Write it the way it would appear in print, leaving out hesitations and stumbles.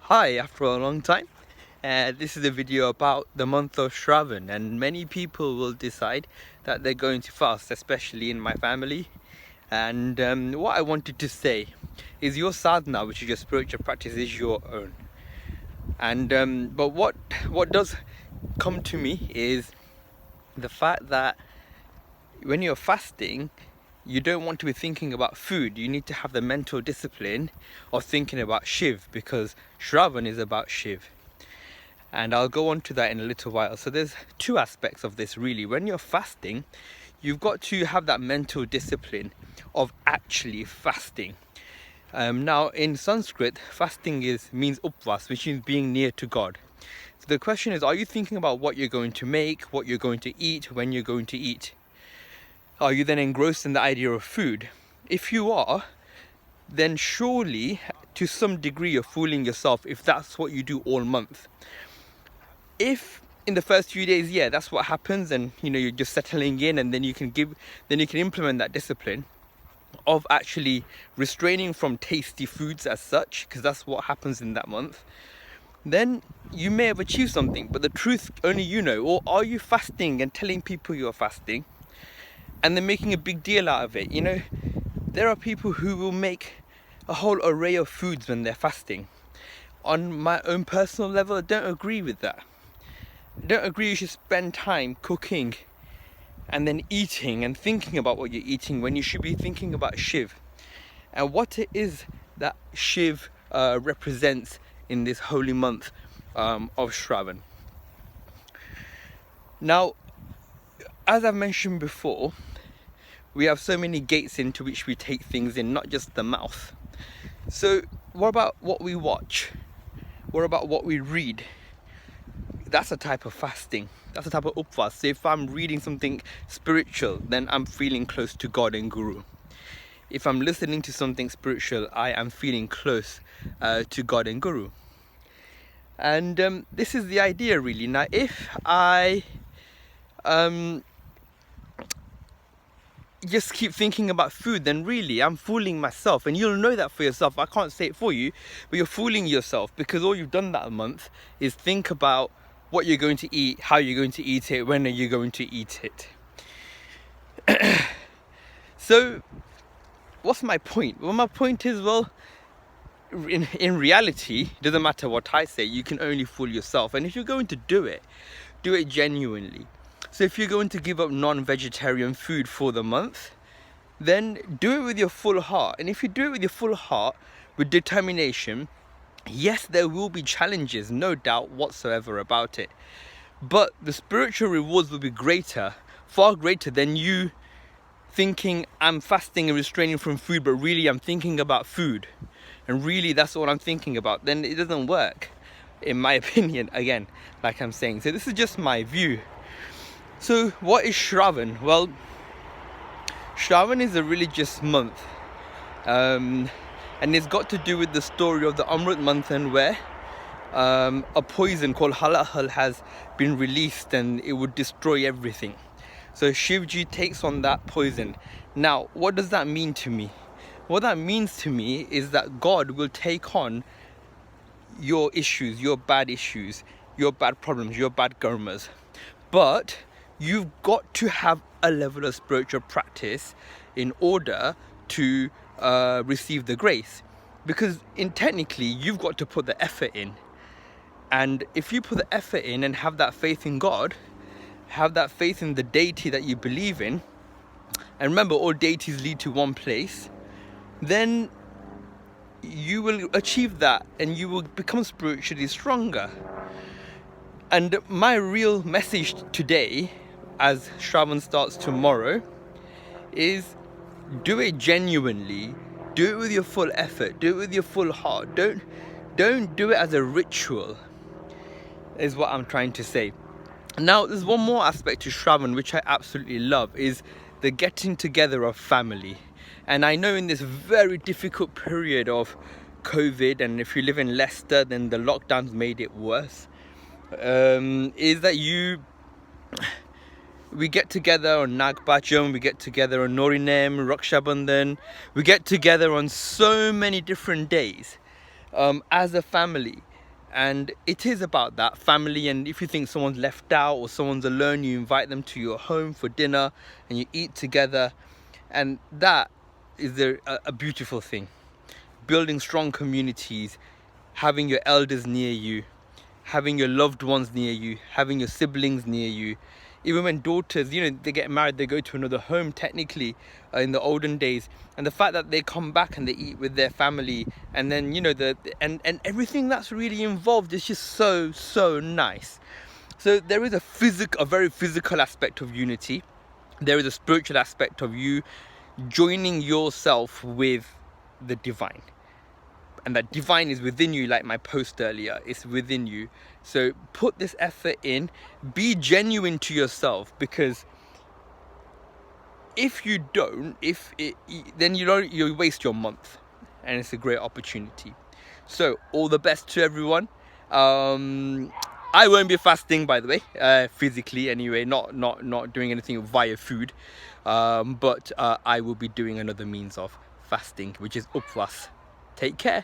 Hi, after a long time. This is a video about the month of Shravan, and many people will decide that they're going to fast, especially in my family. And what I wanted to say is your sadhana, which is your spiritual practice, is your own. And but what does come to me is the fact that when you're fasting, you don't want to be thinking about food. You need to have the mental discipline of thinking about Shiv, because Shravan is about Shiv. And I'll go on to that in a little while. So there's two aspects of this really. When you're fasting, you've got to have that mental discipline of actually fasting. Now in Sanskrit, fasting means upvas, which means being near to God. So the question is, are you thinking about what you're going to make, what you're going to eat, when you're going to eat? Are you then engrossed in the idea of food? If you are, then surely to some degree you're fooling yourself if that's what you do all month. If in the first few days, yeah, that's what happens, and you're just settling in, and then you can implement that discipline of actually restraining from tasty foods as such, because that's what happens in that month, then you may have achieved something. But the truth only you know. Or are you fasting and telling people you're fasting and then making a big deal out of it? There are people who will make a whole array of foods when they're fasting. On my own personal level, I don't agree with that. I don't agree you should spend time cooking and then eating and thinking about what you're eating when you should be thinking about Shiv and what it is that Shiv represents in this holy month of Shravan. Now, as I've mentioned before, we have so many gates into which we take things in, not just the mouth. So what about what we watch? What about what we read? That's a type of fasting. That's a type of upvas. So if I'm reading something spiritual, then I'm feeling close to God and Guru. If I'm listening to something spiritual, I am feeling close to God and Guru. And this is the idea really. Now if I just keep thinking about food, then really I'm fooling myself, and you'll know that for yourself. I can't say it for you, but you're fooling yourself, because all you've done that month is think about what you're going to eat, how you're going to eat it, when are you going to eat it. So what's my point? Well, my point is, well, in reality, it doesn't matter what I say, you can only fool yourself. And if you're going to do it genuinely. So if you're going to give up non-vegetarian food for the month, then do it with your full heart. And if you do it with your full heart, with determination, yes, there will be challenges, no doubt whatsoever about it. But the spiritual rewards will be greater, far greater than you thinking I'm fasting and restraining from food, but really I'm thinking about food. And really that's all I'm thinking about. Then it doesn't work, in my opinion, again, like I'm saying. So this is just my view. So what is Shravan? Well, Shravan is a religious month. And it's got to do with the story of the Amrit Manthan, where a poison called halahal has been released and it would destroy everything. So Shivji takes on that poison. Now, what does that mean to me? What that means to me is that God will take on your issues, your bad problems, your bad karmas. But you've got to have a level of spiritual practice in order to receive the grace, because technically you've got to put the effort in. And if you put the effort in and have that faith in God, have that faith in the deity that you believe in, and remember all deities lead to one place, then you will achieve that and you will become spiritually stronger. And my real message today, as Shravan starts tomorrow, is do it genuinely, do it with your full effort, do it with your full heart. Don't do it as a ritual, is what I'm trying to say. Now there's one more aspect to Shravan which I absolutely love, is the getting together of family. And I know in this very difficult period of COVID, and if you live in Leicester, then the lockdowns made it worse, is that we get together on Nag Pancham, we get together on Norinem, Raksha Bandhan, we get together on so many different days as a family. And it is about that family. And if you think someone's left out or someone's alone, you invite them to your home for dinner and you eat together. And that is a beautiful thing. Building strong communities, having your elders near you, having your loved ones near you, having your siblings near you. Even when daughters, they get married, they go to another home technically, in the olden days. And the fact that they come back and they eat with their family, and then and everything that's really involved is just so nice. So there is a very physical aspect of unity. There is a spiritual aspect of you joining yourself with the divine. And that divine is within you, like my post earlier, it's within you. So put this effort in, be genuine to yourself, because if you don't, then you waste your month, and it's a great opportunity. So all the best to everyone. I won't be fasting, by the way, physically anyway, not doing anything via food, but I will be doing another means of fasting, which is upvas. Take care.